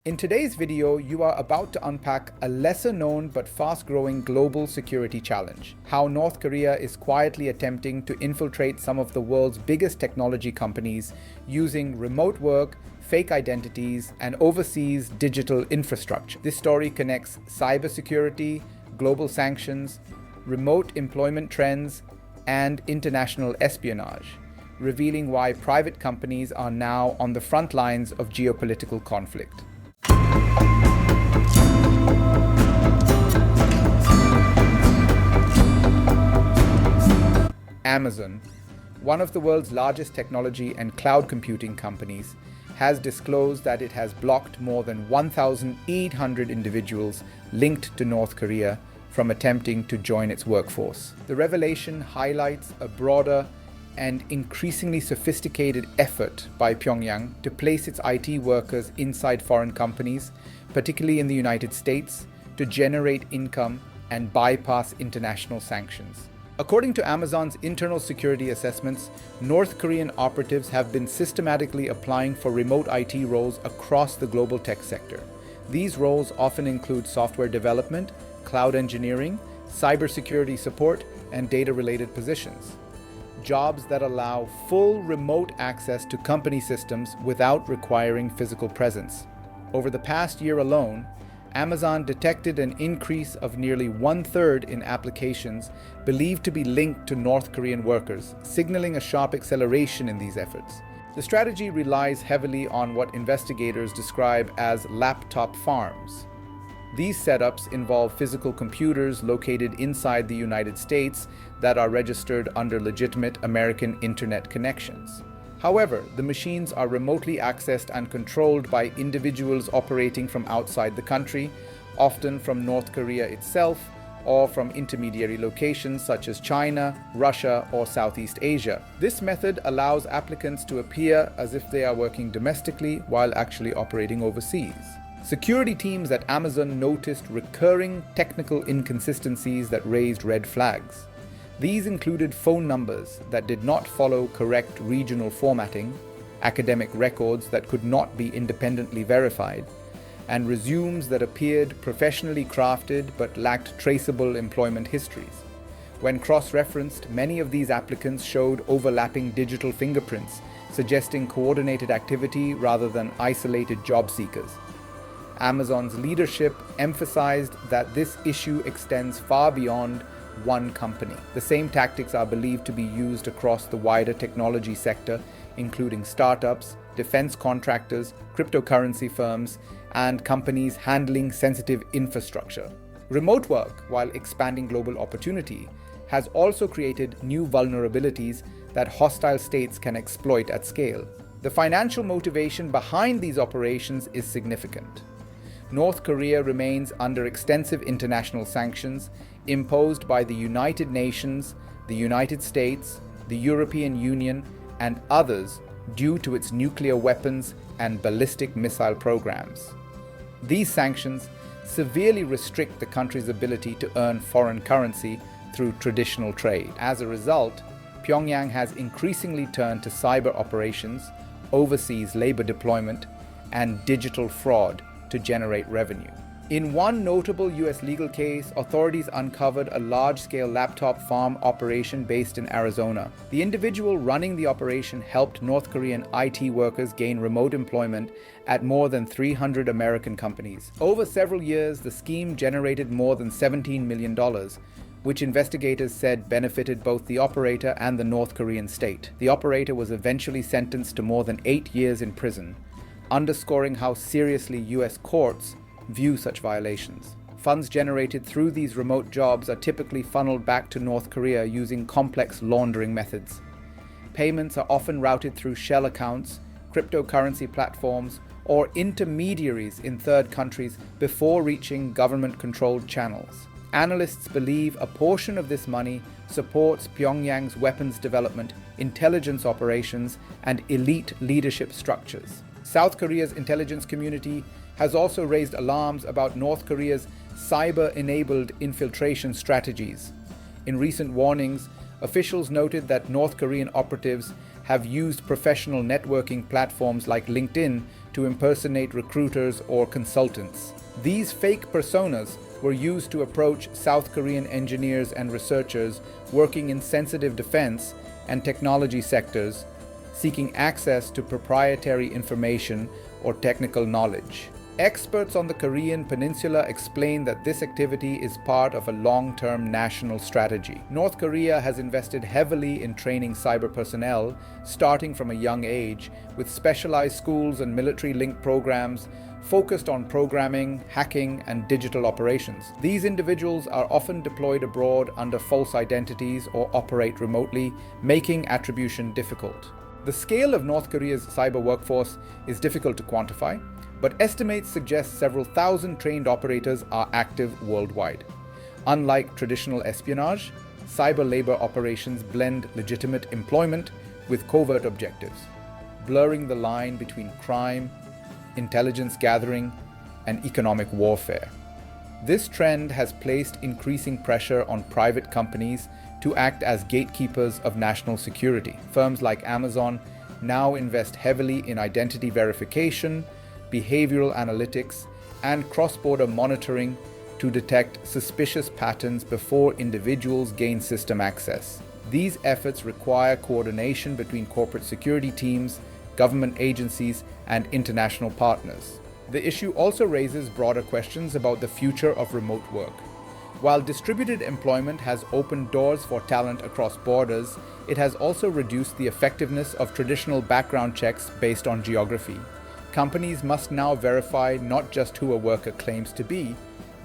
In today's video, you are about to unpack a lesser-known but fast-growing global security challenge: how North Korea is quietly attempting to infiltrate some of the world's biggest technology companies using remote work, fake identities, and overseas digital infrastructure. This story connects cybersecurity, global sanctions, remote employment trends, and international espionage, revealing why private companies are now on the front lines of geopolitical conflict. Amazon, one of the world's largest technology and cloud computing companies, has disclosed that it has blocked more than 1,800 individuals linked to North Korea from attempting to join its workforce. The revelation highlights a broader and increasingly sophisticated effort by Pyongyang to place its IT workers inside foreign companies, particularly in the United States, to generate income and bypass international sanctions. According to Amazon's internal security assessments, North Korean operatives have been systematically applying for remote IT roles across the global tech sector. These roles often include software development, cloud engineering, cybersecurity support, and data-related positions. Jobs that allow full remote access to company systems without requiring physical presence. Over the past year alone, Amazon detected an increase of nearly 1/3 in applications believed to be linked to North Korean workers, signaling a sharp acceleration in these efforts. The strategy relies heavily on what investigators describe as laptop farms. These setups involve physical computers located inside the United States that are registered under legitimate American internet connections. However, the machines are remotely accessed and controlled by individuals operating from outside the country, often from North Korea itself or from intermediary locations such as China, Russia, or Southeast Asia. This method allows applicants to appear as if they are working domestically while actually operating overseas. Security teams at Amazon noticed recurring technical inconsistencies that raised red flags. These included phone numbers that did not follow correct regional formatting, academic records that could not be independently verified, and resumes that appeared professionally crafted but lacked traceable employment histories. When cross-referenced, many of these applicants showed overlapping digital fingerprints, suggesting coordinated activity rather than isolated job seekers. Amazon's leadership emphasized that this issue extends far beyond one company. The same tactics are believed to be used across the wider technology sector, including startups, defense contractors, cryptocurrency firms, and companies handling sensitive infrastructure. Remote work, while expanding global opportunity, has also created new vulnerabilities that hostile states can exploit at scale. The financial motivation behind these operations is significant. North Korea remains under extensive international sanctions imposed by the United Nations, the United States, the European Union, and others due to its nuclear weapons and ballistic missile programs. These sanctions severely restrict the country's ability to earn foreign currency through traditional trade. As a result, Pyongyang has increasingly turned to cyber operations, overseas labor deployment, and digital fraud to generate revenue. In one notable US legal case, authorities uncovered a large-scale laptop farm operation based in Arizona. The individual running the operation helped North Korean IT workers gain remote employment at more than 300 American companies. Over several years, the scheme generated more than $17 million, which investigators said benefited both the operator and the North Korean state. The operator was eventually sentenced to more than 8 years in prison, underscoring how seriously US courts view such violations. Funds generated through these remote jobs are typically funneled back to North Korea using complex laundering methods. Payments are often routed through shell accounts, cryptocurrency platforms, or intermediaries in third countries before reaching government-controlled channels. Analysts believe a portion of this money supports Pyongyang's weapons development, intelligence operations, and elite leadership structures. South Korea's intelligence community has also raised alarms about North Korea's cyber-enabled infiltration strategies. In recent warnings, officials noted that North Korean operatives have used professional networking platforms like LinkedIn to impersonate recruiters or consultants. These fake personas were used to approach South Korean engineers and researchers working in sensitive defense and technology sectors, seeking access to proprietary information or technical knowledge. Experts on the Korean peninsula explain that this activity is part of a long-term national strategy. North Korea has invested heavily in training cyber personnel, starting from a young age, with specialized schools and military-linked programs focused on programming, hacking, and digital operations. These individuals are often deployed abroad under false identities or operate remotely, making attribution difficult. The scale of North Korea's cyber workforce is difficult to quantify, but estimates suggest several thousand trained operators are active worldwide. Unlike traditional espionage, cyber labor operations blend legitimate employment with covert objectives, blurring the line between crime, intelligence gathering, and economic warfare. This trend has placed increasing pressure on private companies to act as gatekeepers of national security. Firms like Amazon now invest heavily in identity verification, behavioral analytics, and cross-border monitoring to detect suspicious patterns before individuals gain system access. These efforts require coordination between corporate security teams, government agencies, and international partners. The issue also raises broader questions about the future of remote work. While distributed employment has opened doors for talent across borders, it has also reduced the effectiveness of traditional background checks based on geography. Companies must now verify not just who a worker claims to be,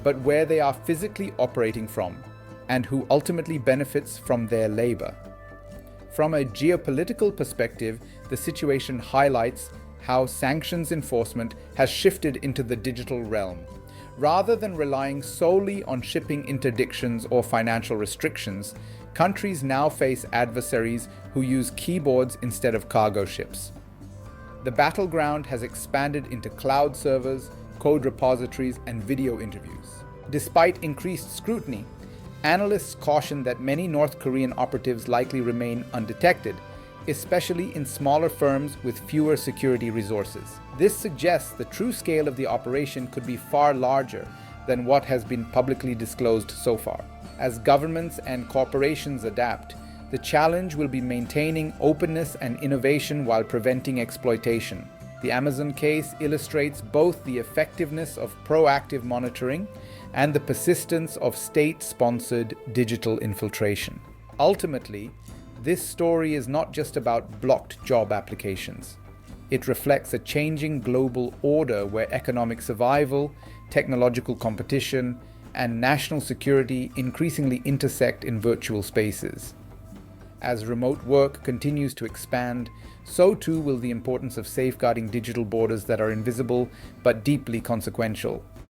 but where they are physically operating from, and who ultimately benefits from their labor. From a geopolitical perspective, the situation highlights how sanctions enforcement has shifted into the digital realm. Rather than relying solely on shipping interdictions or financial restrictions, countries now face adversaries who use keyboards instead of cargo ships. The battleground has expanded into cloud servers, code repositories, and video interviews. Despite increased scrutiny, analysts caution that many North Korean operatives likely remain undetected, especially in smaller firms with fewer security resources. This suggests the true scale of the operation could be far larger than what has been publicly disclosed so far. As governments and corporations adapt, the challenge will be maintaining openness and innovation while preventing exploitation. The Amazon case illustrates both the effectiveness of proactive monitoring and the persistence of state-sponsored digital infiltration. Ultimately, this story is not just about blocked job applications. It reflects a changing global order where economic survival, technological competition, and national security increasingly intersect in virtual spaces. As remote work continues to expand, so too will the importance of safeguarding digital borders that are invisible but deeply consequential.